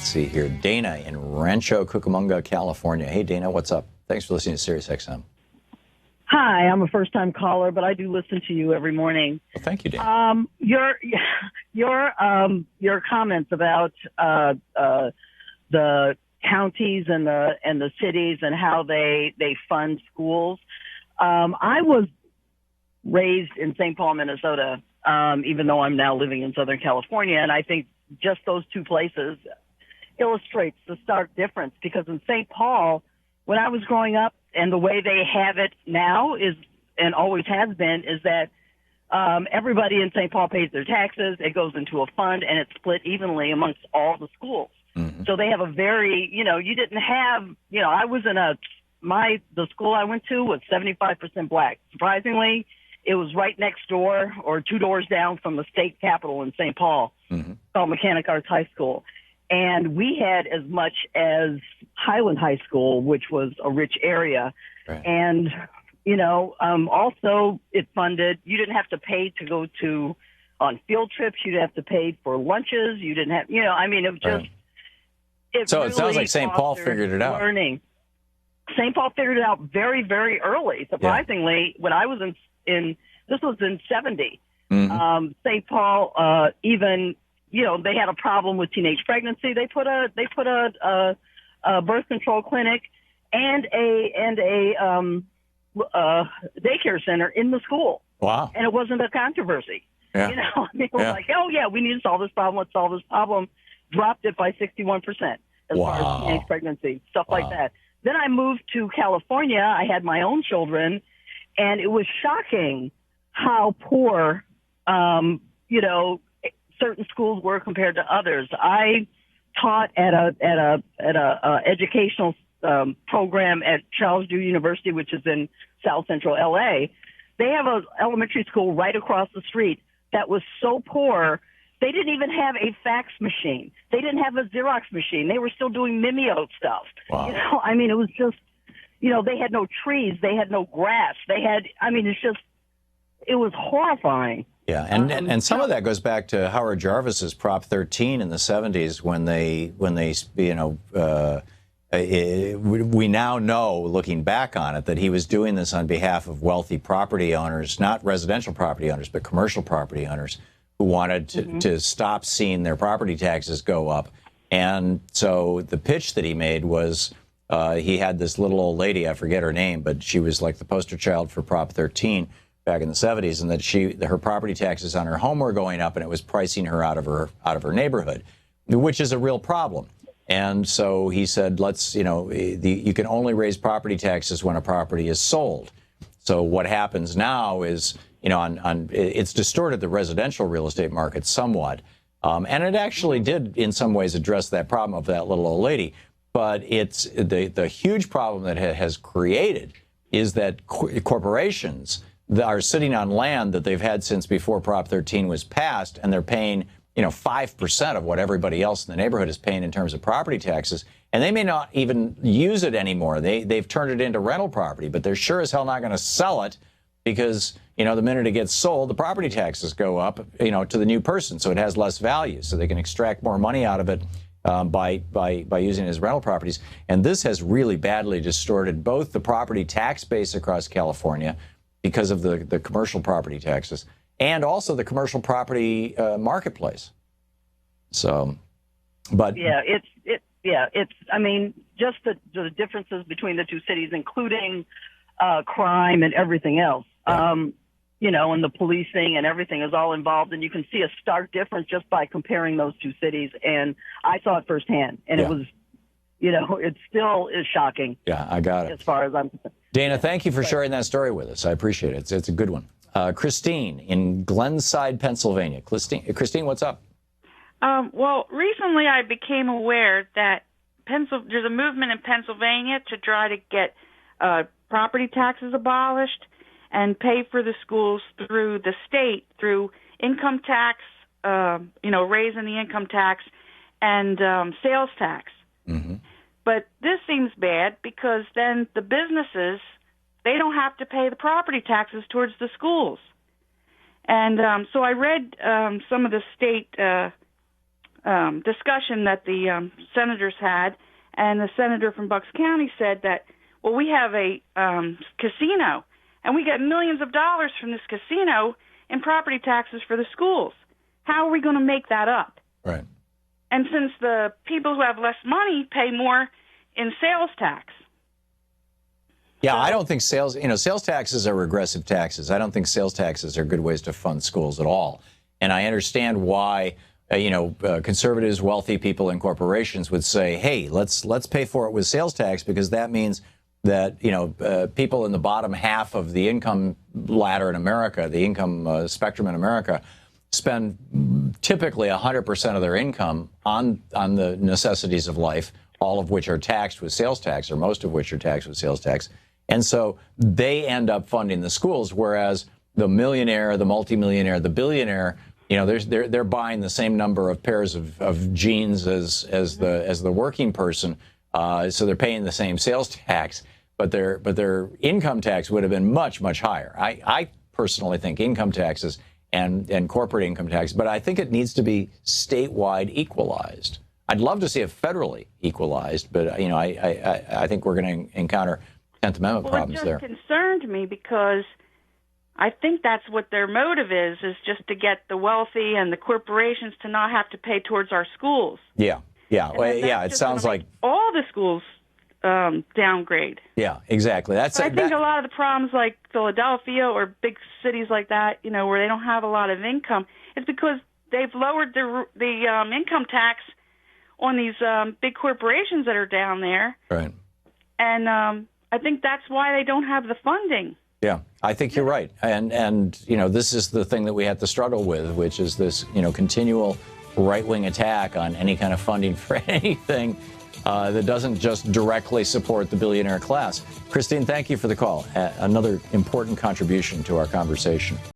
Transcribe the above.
Let's see here. Dana in Rancho Cucamonga, California. Hey, Dana, what's up? Thanks for listening to Sirius XM. Hi, I'm a first-time caller, but I do listen to you every morning. Well, thank you, Dana. Your comments about the counties and the cities and how they fund schools. I was raised in St. Paul, Minnesota, even though I'm now living in Southern California, and I think just those two places illustrates the stark difference, because in St. Paul, when I was growing up, and the way they have it now is, and always has been, is that everybody in St. Paul pays their taxes. It goes into a fund, and it's split evenly amongst all the schools. Mm-hmm. So they have a very, you didn't have, I was in the school I went to was 75% black. Surprisingly, it was right next door or two doors down from the state capitol in St. Paul, called Mechanic Arts High School. And we had as much as Highland High School, which was a rich area. Right. And, also it funded, you didn't have to pay to go on field trips. You didn't have to pay for lunches. You didn't have, it was just. Right. It really sounds like St. Paul figured it out. Learning. St. Paul figured it out very, very early. Surprisingly, when I was this was in 70, St. Paul even, they had a problem with teenage pregnancy. They put a birth control clinic and a daycare center in the school. Wow. And it wasn't a controversy. Yeah. It was like, oh yeah, we need to solve this problem. Let's solve this problem. Dropped it by 61% as far as teenage pregnancy, stuff like that. Then I moved to California. I had my own children, and it was shocking how poor, certain schools were compared to others. I taught at a educational program at Charles Drew University, which is in South Central LA. They have an elementary school right across the street that was so poor. They didn't even have a fax machine. They didn't have a Xerox machine. They were still doing Mimeo stuff. Wow. It was just, they had no trees. They had no grass. It was horrifying. Yeah, and some of that goes back to Howard Jarvis's Prop 13 in the 70s when we now know, looking back on it, that he was doing this on behalf of wealthy property owners, not residential property owners, but commercial property owners who wanted to stop seeing their property taxes go up. And so the pitch that he made was he had this little old lady, I forget her name, but she was like the poster child for Prop 13 back in the 70s, and that her property taxes on her home were going up, and it was pricing her out of her neighborhood, which is a real problem. And so he said, you can only raise property taxes when a property is sold. So what happens now is, it's distorted the residential real estate market somewhat. And it actually did, in some ways, address that problem of that little old lady. But it's the huge problem that has created is that corporations that are sitting on land that they've had since before Prop 13 was passed, and they're paying 5% of what everybody else in the neighborhood is paying in terms of property taxes, and they may not even use it anymore. They've turned it into rental property, but they're sure as hell not going to sell it because, the minute it gets sold, the property taxes go up, to the new person, so it has less value, so they can extract more money out of it by using it as rental properties. And this has really badly distorted both the property tax base across California because of the commercial property taxes, and also the commercial property marketplace. So, but just the differences between the two cities, including crime and everything else, and the policing and everything is all involved, and you can see a stark difference just by comparing those two cities. And I saw it firsthand, and it was, it still is shocking. Yeah, I got it. As far as I'm concerned. Dana, thank you for sharing that story with us. I appreciate it. It's a good one. Christine in Glenside, Pennsylvania. Christine, what's up? Well, recently I became aware that there's a movement in Pennsylvania to try to get property taxes abolished and pay for the schools through the state, through income tax, raising the income tax and sales tax. Mm-hmm. But this seems bad because then the businesses, they don't have to pay the property taxes towards the schools. And so I read some of the state discussion that the senators had, and the senator from Bucks County said that, well, we have a casino, and we get millions of dollars from this casino in property taxes for the schools. How are we going to make that up? Right. And since the people who have less money pay more in sales tax. Yeah, I don't think sales taxes are regressive taxes. I don't think sales taxes are good ways to fund schools at all. And I understand why, conservatives, wealthy people, and corporations would say, hey, let's pay for it with sales tax, because that means that, people in the bottom half of the income ladder in America, the income spectrum in America, spend typically 100% of their income on the necessities of life, all of which are taxed with sales tax, or most of which are taxed with sales tax. And so they end up funding the schools, whereas the millionaire, the multimillionaire, the billionaire, they're buying the same number of pairs of jeans as the working person, so they're paying the same sales tax, but their income tax would have been much, much higher. I personally think income taxes and corporate income tax, but I think it needs to be statewide equalized. I'd love to see it federally equalized, but I think we're going to encounter 10th Amendment problems there. It just concerned me because I think that's what their motive is just to get the wealthy and the corporations to not have to pay towards our schools. Yeah. It sounds like all the schools downgrade. Yeah, exactly. I think a lot of the problems, like Philadelphia or big cities like that, where they don't have a lot of income, is because they've lowered the income tax on these big corporations that are down there. Right. And I think that's why they don't have the funding. Yeah, I think you're right. And this is the thing that we have to struggle with, which is this, continual right-wing attack on any kind of funding for anything that doesn't just directly support the billionaire class. Christine, thank you for the call. Another important contribution to our conversation.